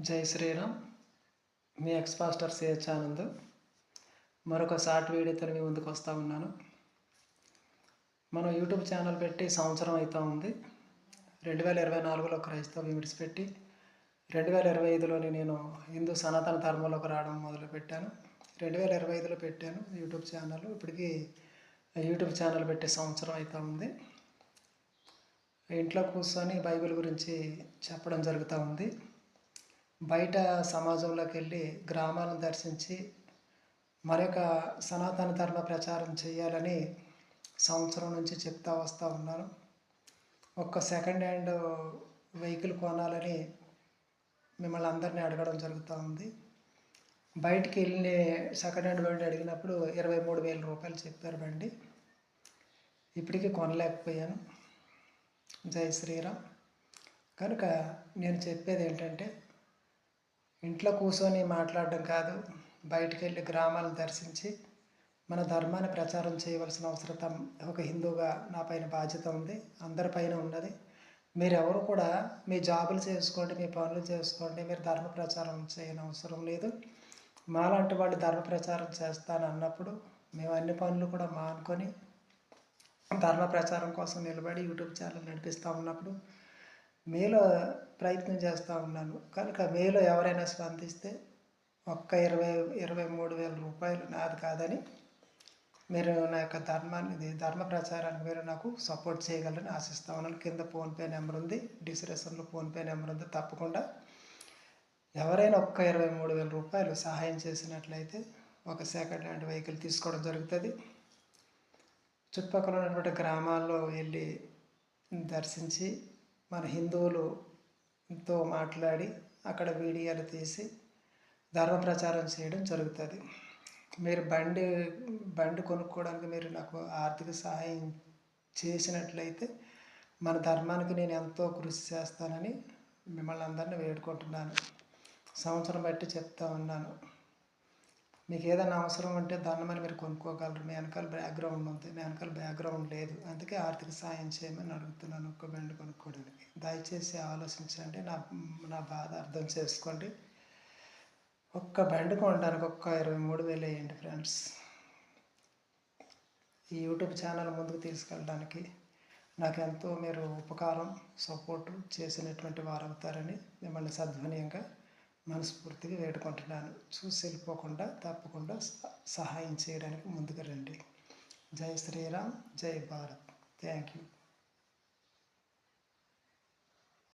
జై శ్రీరామ్. మీ ఎక్స్‌పాస్టర్ సిహెచ్ ఆనంద్ మరొక షార్ట్ వీడియోతో మీ ముందుకు వస్తూ ఉన్నాను. మనం యూట్యూబ్ ఛానల్ పెట్టి సంవత్సరం అవుతూ ఉంది. 2024లో క్రైస్తవం విడిచిపెట్టి 2025లోని నేను హిందూ సనాతన ధర్మంలోకి రావడం మొదలుపెట్టాను. 2025లో పెట్టాను యూట్యూబ్ ఛానల్. ఇప్పటికీ యూట్యూబ్ ఛానల్ పెట్టి సంవత్సరం అవుతూ ఉంది. ఇంట్లో కూర్చొని బైబిల్ గురించి చెప్పడం జరుగుతూ ఉంది. బయట సమాజంలోకి వెళ్ళి గ్రామాలను దర్శించి మరొక సనాతన ధర్మ ప్రచారం చేయాలని సంవత్సరం నుంచి చెప్తా వస్తూ ఉన్నాను. ఒక సెకండ్ హ్యాండ్ వెహికల్ కొనాలని మిమ్మల్ని అందరినీ అడగడం జరుగుతూ ఉంది. బయటికి వెళ్ళి సెకండ్ హ్యాండ్ బండి అడిగినప్పుడు 23,000 రూపాయలు చెప్పారు బండి. ఇప్పటికీ కొనలేకపోయాను. జై శ్రీరామ్. కనుక నేను చెప్పేది ఏంటంటే, ఇంట్లో కూర్చొని మాట్లాడడం కాదు, బయటికి వెళ్ళి గ్రామాలను దర్శించి మన ధర్మాన్ని ప్రచారం చేయవలసిన అవసరం ఒక హిందూగా నా పైన బాధ్యత ఉంది, అందరిపైన ఉన్నది. మీరెవరు కూడా మీ జాబులు చేసుకోండి, మీ పనులు చేసుకోండి, మీరు ధర్మ ప్రచారం చేయని అవసరం లేదు. మాలాంటి వాళ్ళు ధర్మ ప్రచారం చేస్తాను అన్నప్పుడు మేము అన్ని పనులు కూడా మానుకొని ధర్మ ప్రచారం కోసం నిలబడి యూట్యూబ్ ఛానల్ నడిపిస్తూ ఉన్నప్పుడు మీలో ప్రయత్నం చేస్తూ ఉన్నాను. కనుక మీలో ఎవరైనా స్పందిస్తే ఒక్క 23,000 రూపాయలు నాది కాదని మీరు నా యొక్క ధర్మ ప్రచారానికి మీరు నాకు సపోర్ట్ చేయగలరని ఆశిస్తూ ఉన్నాను. కింద ఫోన్పే నెంబర్ ఉంది, డిస్క్రిప్షన్లో ఫోన్పే నెంబర్ ఉంది. తప్పకుండా ఎవరైనా ఒక్క 23,000 రూపాయలు సహాయం చేసినట్లయితే ఒక సెకండ్ హ్యాండ్ వెహికల్ తీసుకోవడం జరుగుతుంది. చుట్టుపక్కల ఉన్నటువంటి గ్రామాల్లో వెళ్ళి దర్శించి మన హిందువులతో మాట్లాడి అక్కడ వీడియోలు తీసి ధర్మ ప్రచారం చేయడం జరుగుతుంది. మీరు బండి కొనుక్కోవడానికి మీరు నాకు ఆర్థిక సహాయం చేసినట్లయితే మన ధర్మానికి నేను ఎంతో కృషి చేస్తానని మిమ్మల్ని అందరినీ వేడుకుంటున్నాను. సంవత్సరం బట్టి చెప్తా ఉన్నాను. మీకు ఏదైనా అవసరం ఉంటే దండమని మీరు కొనుక్కోగలరు. మీ వెనకాల బ్యాక్గ్రౌండ్ ఉంది, మీ వెనకాల బ్యాక్గ్రౌండ్ లేదు. అందుకే ఆర్థిక సాయం చేయమని అడుగుతున్నాను ఒక్క బండి కొనుక్కోవడానికి. దయచేసి ఆలోచించండి, నా బాధ అర్థం చేసుకోండి. ఒక్క బండి కొనడానికి ఒక్క 23,000 వేయండి ఫ్రెండ్స్. ఈ యూట్యూబ్ ఛానల్ ముందుకు తీసుకెళ్ళడానికి నాకు ఎంతో మీరు ఉపకారం, సపోర్టు చేసినటువంటి వారు అవుతారని మిమ్మల్ని సద్వినయంగా మనస్ఫూర్తిగా వేడుకుంటున్నాను. చూసి వెళ్ళిపోకుండా తప్పకుండా సహాయం చేయడానికి ముందుకు రండి. జై శ్రీరామ్, జై భారత్. Thank you.